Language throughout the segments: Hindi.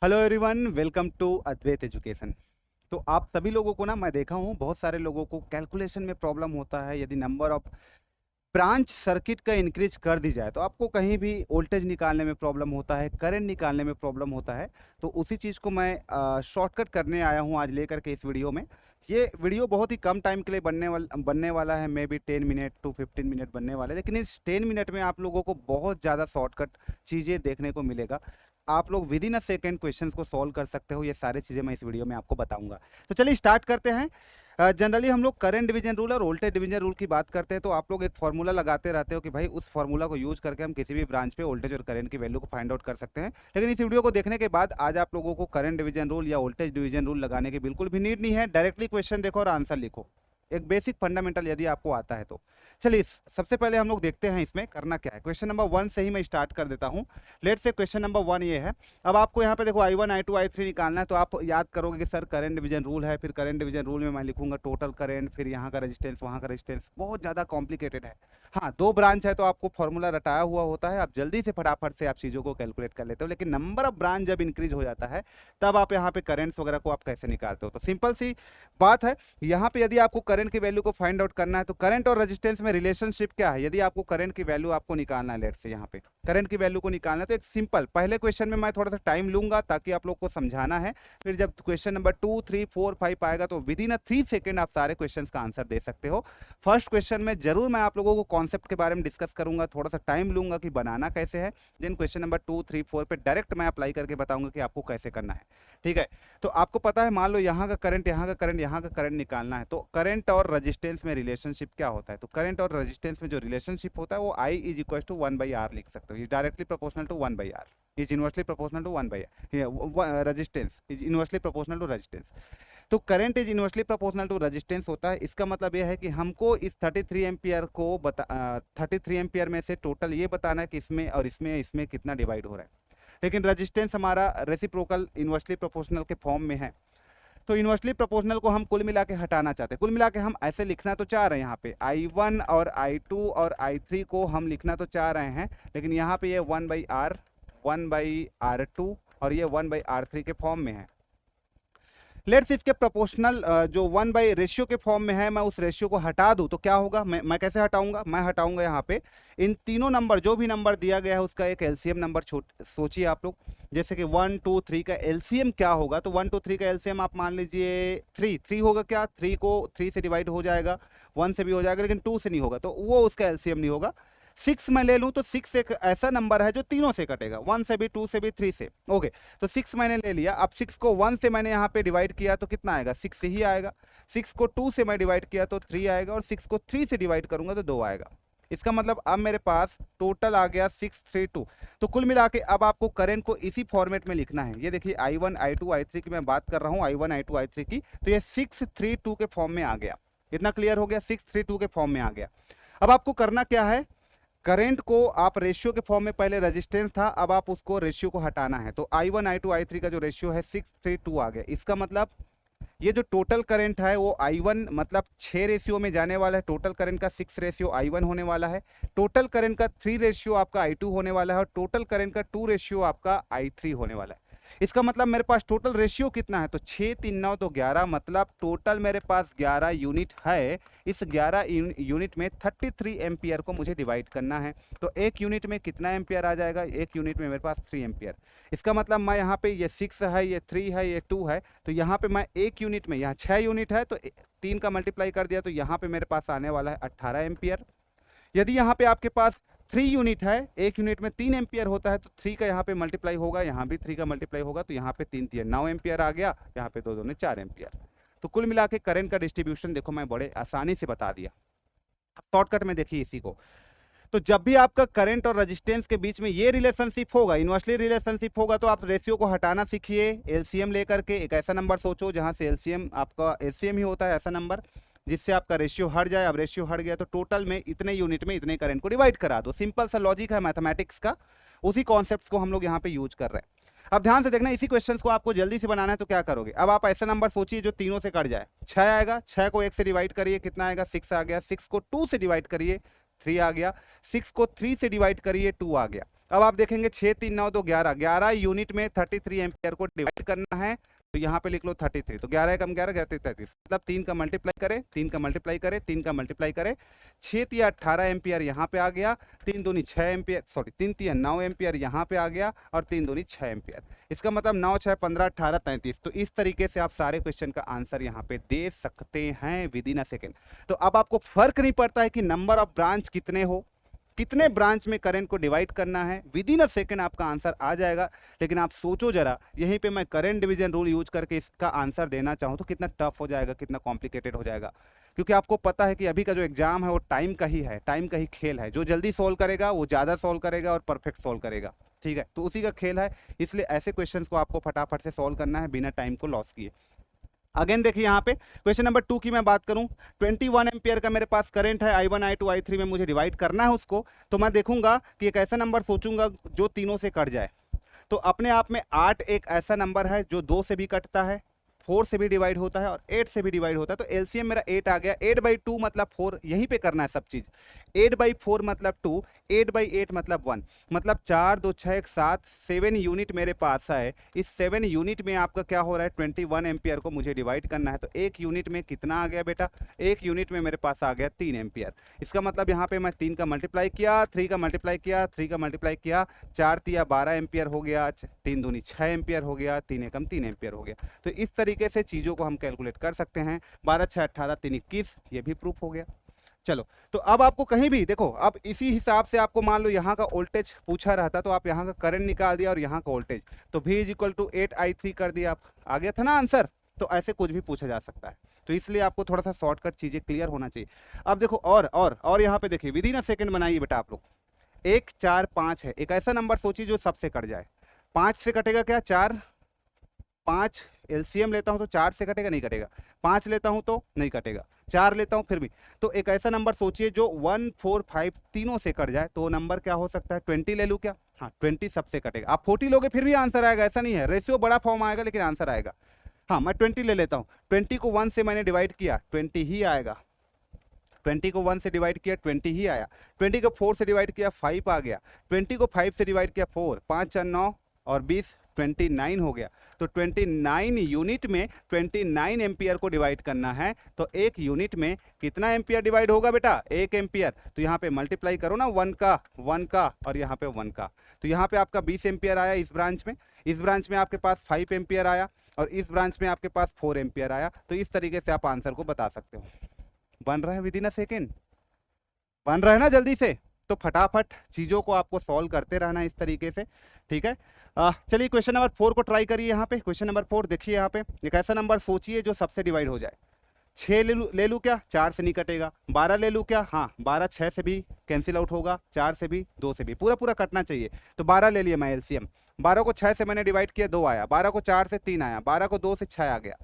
Hello everyone, welcome to Advait education. तो आप सभी लोगों को ना मैं देखा हूँ, बहुत सारे लोगों को कैलकुलेशन में प्रॉब्लम होता है। यदि नंबर ऑफ ब्रांच सर्किट का इंक्रीज कर दी जाए तो आपको कहीं भी वोल्टेज निकालने में प्रॉब्लम होता है, करंट निकालने में प्रॉब्लम होता है। तो उसी चीज़ को मैं शॉर्टकट करने आया हूँ आज लेकर के इस वीडियो में। ये वीडियो बहुत ही कम टाइम के लिए बनने वाला है, maybe 10 minute to 15 minute बनने वाला है। लेकिन इस 10 मिनट में आप लोगों को बहुत ज़्यादा शॉर्टकट चीज़ें देखने को मिलेगा। आप लोग with in a second question को सॉल्व कर सकते हो। ये सारी चीज़ें मैं इस वीडियो में आपको बताऊंगा। तो चलिए स्टार्ट करते हैं। जनरली हम लोग करंट डिवीजन रूल और वोल्टेज डिवीजन रूल की बात करते हैं, तो आप लोग एक फार्मूला लगाते रहते हो कि भाई उस फार्मूला को यूज करके हम किसी भी ब्रांच पे वोल्टेज और करंट की वैल्यू को फाइंड आउट कर सकते हैं। लेकिन इस वीडियो को देखने के बाद आज आप लोगों को करंट डिवीजन रूल या वोल्टेज डिवीजन रूल लगाने की बिल्कुल भी नीड नहीं है। डायरेक्टली क्वेश्चन देखो और आंसर लिखो, एक बेसिक फंडामेंटल यदि आपको आता है तो। चलिए सबसे पहले हम लोग देखते हैं इसमें करना क्या है। क्वेश्चन नंबर 1 से ही मैं स्टार्ट कर देता हूं। लेट से क्वेश्चन नंबर 1 ये है। अब आपको यहाँ पे देखो I1 I2 I3 निकालना है, तो आप याद करोगे कि सर करंट डिवीजन रूल है, फिर करंट डिवीजन रूल में मैं लिखूंगा टोटल करंट, फिर यहाँ का रेजिस्टेंस, वहाँ का रेजिस्टेंस। बहुत ज़्यादा कॉम्प्लिकेटेड है। हाँ, 2 ब्रांच है तो आपको फॉर्मूला रटाया हुआ होता है, आप जल्दी से फटाफट से आप चीज़ों को कैलकुलेट कर लेते हो। लेकिन नंबर ऑफ ब्रांच जब इंक्रीज हो जाता है तब आप यहाँ पे करेंट्स वगैरह को आप कैसे निकालते हो। तो सिंपल सी बात है, यहाँ पे यदि आपको करंट की वैल्यू को फाइंड आउट करना है तो करंट और रेजिस्टेंस में रिलेशनशिप क्या है। यदि आपको करंट की वैल्यू आपको निकालना है, लेट से यहाँ पे करंट की वैल्यू को निकालना है, तो एक सिंपल पहले क्वेश्चन में मैं थोड़ा सा टाइम लूंगा ताकि आप लोग को समझाना है। फिर जब क्वेश्चन नंबर 2 3 4 5 आएगा तो विद इन अ 3 सेकेंड आप सारे क्वेश्चन का आंसर दे सकते हो। फर्स्ट क्वेश्चन में जरूर मैं आप लोगों को कॉन्सेप्ट के बारे में डिस्कस करूंगा, थोड़ा सा टाइम लूंगा कि बनाना कैसे है। देन क्वेश्चन नंबर 2 3 4 पे डायरेक्ट मैं अप्लाई करके बताऊंगा कि आपको कैसे करना है। ठीक है, तो आपको पता है, मान लो यहाँ का करंट, यहाँ का करंट, यहाँ का करंट निकालना है, तो करंट और रजिस्टेंस में रिलेशनशिप क्या होता है। तो करंट और रजिस्टेंस में जो रिलेशनशिप होता है वो I is equal to 1/R लिख सकते हो। ये directly proportional to 1/R, is inversely proportional to 1/R। Resistance is inversely proportional to resistance. तो current is inversely proportional to resistance होता है। इसका मतलब यह है कि हमको इस 33 एम्पियर को 33 एम्पियर में से टोटल ये बताना है कि इसमें और इसमें इसमें कितना डिवाइड हो रहा है। लेकिन रेजिस्टेंस हमारा रेसिप्रोकल इनवर्सली प्रोपोर्शनल के फॉर्म में है, तो इनवर्सली प्रोपोर्शनल को हम कुल मिला के हटाना चाहते हैं। कुल मिला के हम ऐसे लिखना तो चाह रहे हैं, यहाँ पे I1 और I2 और I3 को हम लिखना तो चाह रहे हैं, लेकिन यहाँ पे ये 1/R 1/R2 और ये 1/R3 के फॉर्म में है। लेट्स इसके प्रोपोर्शनल जो 1/रेशियो के फॉर्म में है, मैं उस रेशियो को हटा दूं तो क्या होगा। मैं कैसे हटाऊंगा, मैं हटाऊंगा यहाँ पे इन तीनों नंबर, जो भी नंबर दिया गया है उसका एक एलसीएम नंबर सोचिए आप लोग। जैसे कि 1 2 3 का एलसीएम क्या होगा, तो 1 2 3 का एलसीएम आप मान लीजिए 3 होगा। क्या 3 को 3 से डिवाइड हो जाएगा, 1 से भी हो जाएगा, लेकिन 2 से नहीं होगा, तो वो उसका एलसीएम नहीं होगा। 6 मैं ले लूं तो 6 एक ऐसा नंबर है जो तीनों से कटेगा, 1 से भी, 2 से भी, 3 से। ओके, तो 6 मैंने ले लिया। अब 6 को 1 से मैंने यहाँ पे डिवाइड किया तो कितना आएगा, 6 से ही आएगा। 6 को 2 से मैं डिवाइड किया तो 3 आएगा, और 6 को 3 से डिवाइड करूंगा तो 2 आएगा। इसका मतलब अब मेरे पास टोटल आ गया 632। तो कुल मिला के अब आपको करंट को इसी फॉर्मेट में लिखना है। ये देखिए I1 I2 I3 की मैं बात कर रहा हूँ, I1 I2 I3 की, तो ये 632 के फॉर्म में आ गया। इतना क्लियर हो गया, 632 के फॉर्म में आ गया। अब आपको करना क्या है, करंट को आप रेशियो के फॉर्म में, पहले रेजिस्टेंस था, अब आप उसको रेशियो को हटाना है। तो I1 I2 I3 का जो रेशियो है 632 आ गया। इसका मतलब ये जो टोटल करंट है वो I1 मतलब 6 रेशियो में जाने वाला है। टोटल करंट का 6 रेशियो I1 होने वाला है, टोटल करंट का 3 रेशियो आपका I2 होने वाला है, और टोटल करंट का 2 रेशियो आपका I3 होने वाला है। इसका मतलब मेरे पास टोटल रेशियो कितना है, तो 6 3 9 तो 11, मतलब टोटल मेरे पास 11 यूनिट है। इस 11 यूनिट में 33 एम्पियर को मुझे डिवाइड करना है। तो एक यूनिट में कितना एम्पियर आ जाएगा, एक यूनिट में मेरे पास 3 एम्पियर। इसका मतलब मैं यहाँ पे ये 6 है, ये 3 है, ये 2 है, तो यहाँ पे मैं एक यूनिट में, यहाँ 6 यूनिट है तो 3 का मल्टीप्लाई कर दिया तो यहाँ पे मेरे पास आने वाला है 18 एम्पियर। यदि यहाँ पे आपके पास 3 यूनिट है, एक यूनिट में 3 एम्पियर होता है, तो 3 का यहाँ पे मल्टीप्लाई होगा, यहाँ भी 3 का मल्टीप्लाई होगा, तो यहाँ पे 3 3 9 एम्पियर आ गया, यहाँ पे 2 2 ने 4 एम्पियर। तो कुल मिला के करंट का डिस्ट्रीब्यूशन देखो मैं बड़े आसानी से बता दिया। अब शॉर्टकट में देखिए इसी को। तो जब भी आपका करंट और रेजिस्टेंस के बीच में ये रिलेशनशिप होगा, इनवर्सली रिलेशनशिप होगा, तो आप रेशियो को हटाना सीखिए। एलसीएम लेकर के एक ऐसा नंबर सोचो जहां से एलसीएम आपका एलसीएम ही होता है, ऐसा नंबर जिससे आपका रेशियो हट जाए। अब रेशियो हट गया तो टोटल में इतने यूनिट में इतने करंट को डिवाइड करा दो। सिंपल सा लॉजिक है मैथमेटिक्स का, उसी कॉन्सेप्ट को हम लोग यहाँ पे यूज कर रहे हैं। अब ध्यान से देखना, इसी क्वेश्चन को आपको जल्दी से बनाना है तो क्या करोगे। अब आप ऐसा नंबर सोचिए जो तीनों से कट जाए। 6 आएगा, 6 को 1 से डिवाइड करिए, कितना आएगा, 6 आ गया। 6 को 2 से डिवाइड करिए, 3 आ गया। 6 को 3 से डिवाइड करिए, 2 आ गया। अब आप देखेंगे 6 3 9 2 11, 11 यूनिट में 33 एम्पियर को डिवाइड करना है, तो यहाँ पे लिख लो 33, तो 11 कम 11 11 33, मतलब 3 का मल्टीप्लाई करे, 3 का मल्टीप्लाई करे, 3 का मल्टीप्लाई करे, 6 तिया 18 एम्पियर यहाँ पे आ गया, 3 दूनी 6 एम्पियर, सॉरी 3 तिया 9 एम्पियर यहाँ पे आ गया, और 3 दूनी 6 एम्पियर। इसका मतलब 9 6 15 18 33। तो इस तरीके से आप सारे क्वेश्चन का आंसर यहाँ पे दे सकते हैं विद इन अ सेकेंड। तो अब आपको फर्क नहीं पड़ता है कि नंबर ऑफ ब्रांच कितने हो, कितने ब्रांच में करंट को डिवाइड करना है, विद इन अ सेकेंड आपका आंसर आ जाएगा। लेकिन आप सोचो जरा, यहीं पे मैं करंट डिवीजन रूल यूज करके इसका आंसर देना चाहूँ तो कितना टफ हो जाएगा, कितना कॉम्प्लिकेटेड हो जाएगा। क्योंकि आपको पता है कि अभी का जो एग्जाम है वो टाइम का ही है, टाइम का ही खेल है। जो जल्दी सॉल्व करेगा वो ज़्यादा सॉल्व करेगा और परफेक्ट सॉल्व करेगा, ठीक है, तो उसी का खेल है। इसलिए ऐसे क्वेश्चंस को आपको फटाफट से सॉल्व करना है बिना टाइम को लॉस किए। अगेन देखिए यहाँ पे क्वेश्चन नंबर 2 की मैं बात करूं, 21 एम्पियर का मेरे पास करंट है, I1 I2 I3 में मुझे डिवाइड करना है उसको। तो मैं देखूंगा कि एक ऐसा नंबर सोचूंगा जो तीनों से कट जाए। तो अपने आप में 8 एक ऐसा नंबर है जो 2 से भी कटता है, 4 से भी डिवाइड होता है और 8 से भी डिवाइड होता है। तो एलसीएम मेरा 8 आ गया। 8/2 मतलब 4, यहीं पे करना है सब चीज़। 8/4 मतलब 2, 8/8 मतलब 1, मतलब 4 2 6 1 7, 7 यूनिट मेरे पास है। इस 7 यूनिट में आपका क्या हो रहा है, 21 एम्पियर को मुझे डिवाइड करना है। तो एक यूनिट में कितना आ गया बेटा, एक यूनिट में मेरे पास आ गया 3 एम्पियर। इसका मतलब यहाँ पे मैं 3 का मल्टीप्लाई किया, 3 का मल्टीप्लाई किया, 3 का मल्टीप्लाई किया, 4 तिया 12 एम्पियर हो गया, 3 दूनी 6 एम्पियर हो गया, 3 एकम 3 एम्पियर हो गया। तो इस तरीके से चीज़ों को हम कैलकुलेट कर सकते हैं। 12 6 18 3 21, ये भी प्रूफ हो गया। चलो, तो अब आपको कहीं भी देखो, अब इसी हिसाब से आपको मान लो यहाँ का वोल्टेज पूछा रहता तो आप यहाँ का करंट निकाल दिया और यहाँ का वोल्टेज, तो V = 8I3 कर दिया, आप आ गया था ना आंसर। तो ऐसे कुछ भी पूछा जा सकता है, तो इसलिए आपको थोड़ा सा शॉर्टकट चीज़ें क्लियर होना चाहिए। अब देखो और यहाँ पे देखिए, विद इन अ सेकेंड बनाइए बेटा आप लोग। 1 4 5 है, एक ऐसा नंबर सोचिए जो सबसे कट जाए। 5 से कटेगा क्या, 4, 5 एलसीएम लेता हूं तो 4 से कटेगा, नहीं कटेगा। 5 लेता हूं तो नहीं कटेगा, 4 लेता हूं फिर भी। तो एक ऐसा नंबर सोचिए जो 1 4 5 तीनों से कट जाए, तो नंबर क्या हो सकता है, 20 ले लूं क्या, हाँ 20 सबसे कटेगा। आप 40 लोगे फिर भी आंसर आएगा, ऐसा नहीं है, रेशियो बड़ा फॉर्म आएगा लेकिन आंसर आएगा। हाँ मैं 20 ले लेता हूँ, 20 को 1 से मैंने डिवाइड किया, 20 ही आएगा। 20 को 1 से डिवाइड किया, 20 ही आया। 20 को 4 से डिवाइड किया, 5 आ गया। 20 को 5 से डिवाइड किया, 4, 5 4 9 और 20, 29 हो गया। तो 29 यूनिट में 29 एम्पियर को डिवाइड करना है, तो एक यूनिट में कितना एम्पियर डिवाइड होगा बेटा, 1 एम्पियर। तो यहाँ पे मल्टीप्लाई करो ना, 1 का और यहाँ पे 1 का। तो यहाँ पे आपका 20 एम्पियर आया इस ब्रांच में, इस ब्रांच में आपके पास 5 एम्पियर आया और इस ब्रांच में आपके पास 4 एम्पियर आया। तो इस तरीके से आप आंसर को बता सकते हो। बन रहा है विद इन अ सेकेंड, बन रहा है ना जल्दी से। तो फटाफट चीज़ों को आपको सॉल्व करते रहना इस तरीके से, ठीक है। चलिए क्वेश्चन नंबर 4 को ट्राई करिए। यहाँ पे क्वेश्चन नंबर 4 देखिए, यहाँ पे एक ऐसा नंबर सोचिए जो सबसे डिवाइड हो जाए। 6 ले लूँ क्या, 4 से नहीं कटेगा। 12 ले लूँ क्या, हाँ 12 6 से भी कैंसिल आउट होगा, 4 से भी, 2 से भी, पूरा पूरा कटना चाहिए। तो 12 ले लिया मैं एलसीएम। 12 को 6 से मैंने डिवाइड किया, 2 आया। 12 को 4 से 3 आया। 12 को 2 से 6 आ गया।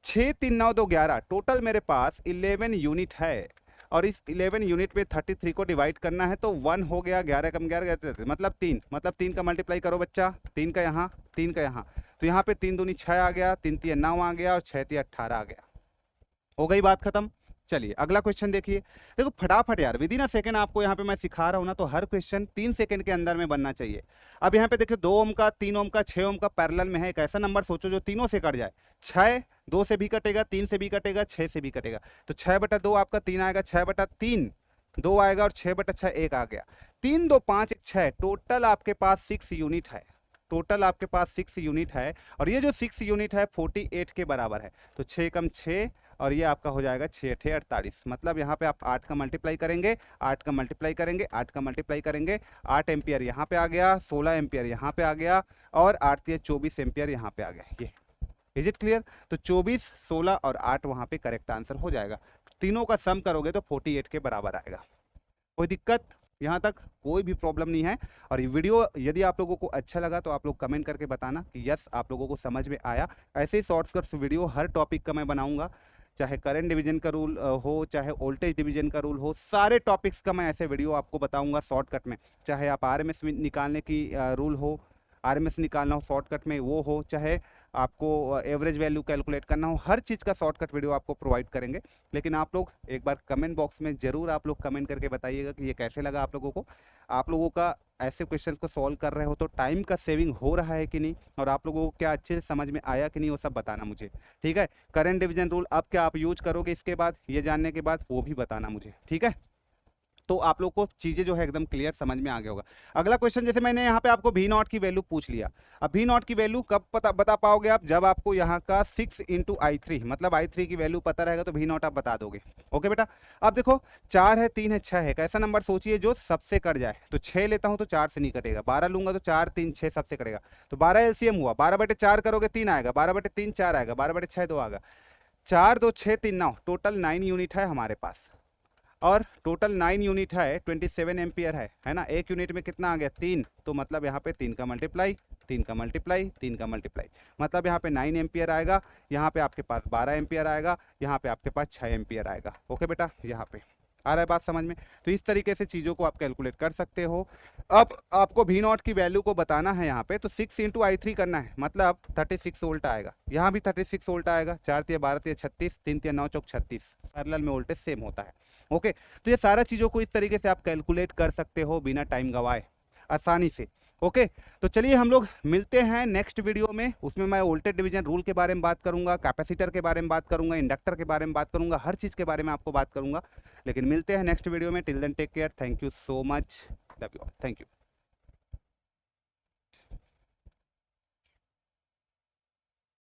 6 3 9 2 11, टोटल मेरे पास 11 यूनिट है और इस 11 यूनिट में 33 को डिवाइड करना है। तो 1 हो गया, 11 कम 11 मतलब 3, मतलब 3 का मल्टीप्लाई करो बच्चा, 3 का यहाँ, 3 का यहाँ। तो यहाँ पे 3 दूनी 6 आ गया, 3 तिया 9 आ गया और 6 तिया 18 आ गया। हो गई बात खत्म। चलिए अगला क्वेश्चन देखिए। देखो फटाफट यार, विद इन अ सेकंड आपको यहाँ पे मैं सिखा रहा हूँ ना, तो हर क्वेश्चन 3 सेकंड के अंदर में बनना चाहिए। अब यहाँ पे देखिए 2 ओम का, 3 ओम का, 6 ओम का पैरेलल में है। एक ऐसा नंबर सोचो जो तीनों से कट जाए। 6 2 से भी कटेगा, 3 से भी कटेगा, 6 से भी कटेगा। तो 6/2 आपका 3 आएगा, 6/3 2 आएगा और 6/6 1 आ गया। 3 2 5 1 6, टोटल आपके पास 6 यूनिट है। टोटल आपके पास 6 यूनिट है और ये जो 6 यूनिट है 48 के बराबर है। तो 6 कम 6 और ये आपका हो जाएगा 6 8 48। मतलब यहाँ पे आप 8 का मल्टीप्लाई करेंगे, 8 का मल्टीप्लाई करेंगे, 8 का मल्टीप्लाई करेंगे। 8 एम्पियर यहाँ पे आ गया, 16 एम्पियर यहाँ पे आ गया और 8 या 24 एम्पियर यहाँ पे आ गया। ये इज इट क्लियर। तो 24 16 और 8 वहाँ पे करेक्ट आंसर हो जाएगा। तीनों का सम करोगे तो 48 के बराबर आएगा। कोई दिक्कत यहाँ तक, कोई भी प्रॉब्लम नहीं है। और ये वीडियो यदि आप लोगों को अच्छा लगा तो आप लोग कमेंट करके बताना कि यस आप लोगों को समझ में आया। ऐसे ही शॉर्टकट्स वीडियो हर टॉपिक का मैं बनाऊंगा, चाहे करंट डिवीजन का रूल हो, चाहे वोल्टेज डिवीजन का रूल हो, सारे टॉपिक्स का मैं ऐसे वीडियो आपको बताऊंगा शॉर्टकट में। चाहे आप आरएमएस निकालने की रूल हो, आरएमएस निकालना हो शॉर्टकट में वो हो, चाहे आपको एवरेज वैल्यू कैलकुलेट करना हो, हर चीज़ का शॉर्टकट वीडियो आपको प्रोवाइड करेंगे। लेकिन आप लोग एक बार कमेंट बॉक्स में ज़रूर आप लोग कमेंट करके बताइएगा कि ये कैसे लगा आप लोगों को। आप लोगों का ऐसे क्वेश्चंस को सॉल्व कर रहे हो तो टाइम का सेविंग हो रहा है कि नहीं, और आप लोगों को क्या अच्छे से समझ में आया कि नहीं, वो सब बताना मुझे, ठीक है। करंट डिवीजन रूल अब क्या आप यूज करोगे इसके बाद, ये जानने के बाद वो भी बताना मुझे, ठीक है। तो आप लोग को चीज़ें जो है एकदम क्लियर समझ में आ गया होगा। अगला क्वेश्चन, जैसे मैंने यहाँ पे आपको वी नॉट की वैल्यू पूछ लिया, अब वी नॉट की वैल्यू कब पता बता पाओगे आप, जब आपको यहाँ का 6 इंटू I3 मतलब I3 की वैल्यू पता रहेगा तो वी नॉट आप बता दोगे। ओके बेटा, अब देखो 4 है, 3 है, 6 है, कैसा नंबर सोचिए जो सबसे कट जाए। तो 6 लेता हूँ तो 4 से नहीं कटेगा, 12 लूंगा तो 4 3 6 सबसे कटेगा, तो 12 LCM हुआ, 12/4 करोगे 3 आएगा, 12/3 4 आएगा, 12/6 2 आएगा, 4 2 6 3 9, टोटल 9 यूनिट है हमारे पास, और टोटल 9 यूनिट है, 27 एम्पियर है ना। एक यूनिट में कितना आ गया 3, तो मतलब यहाँ पे 3 का मल्टीप्लाई, 3 का मल्टीप्लाई, 3 का मल्टीप्लाई, मतलब यहाँ पे 9 एम्पियर आएगा, यहाँ पे आपके पास 12 एम्पियर आएगा, यहाँ पे आपके पास 6 एम्पियर आएगा। ओके बेटा, यहाँ पे आ रहा है बात समझ में। तो इस तरीके से चीज़ों को आप कैलकुलेट कर सकते हो। अब आपको वी नॉट की वैल्यू को बताना है यहाँ पे, तो 6 इंटू I3 करना है, मतलब 36 वोल्ट आएगा, यहाँ भी 36 वोल्ट आएगा, 4 तिया 12 तिया 36, 3 तिया 9 चौक 36, पैरेलल में वोल्टेज सेम होता है। ओके, तो ये सारा चीज़ों को इस तरीके से आप कैलकुलेट कर सकते हो बिना टाइम गवाए, आसानी से। ओके, तो चलिए हम लोग मिलते हैं नेक्स्ट वीडियो में, उसमें मैं वोल्टेज डिवीजन रूल के बारे में बात करूंगा, कैपेसिटर के बारे में बात करूंगा, इंडक्टर के बारे में बात करूंगा, हर चीज़ के बारे में आपको बात करूंगा। लेकिन मिलते हैं नेक्स्ट वीडियो में, till then take care, thank you so much, love you all, thank you.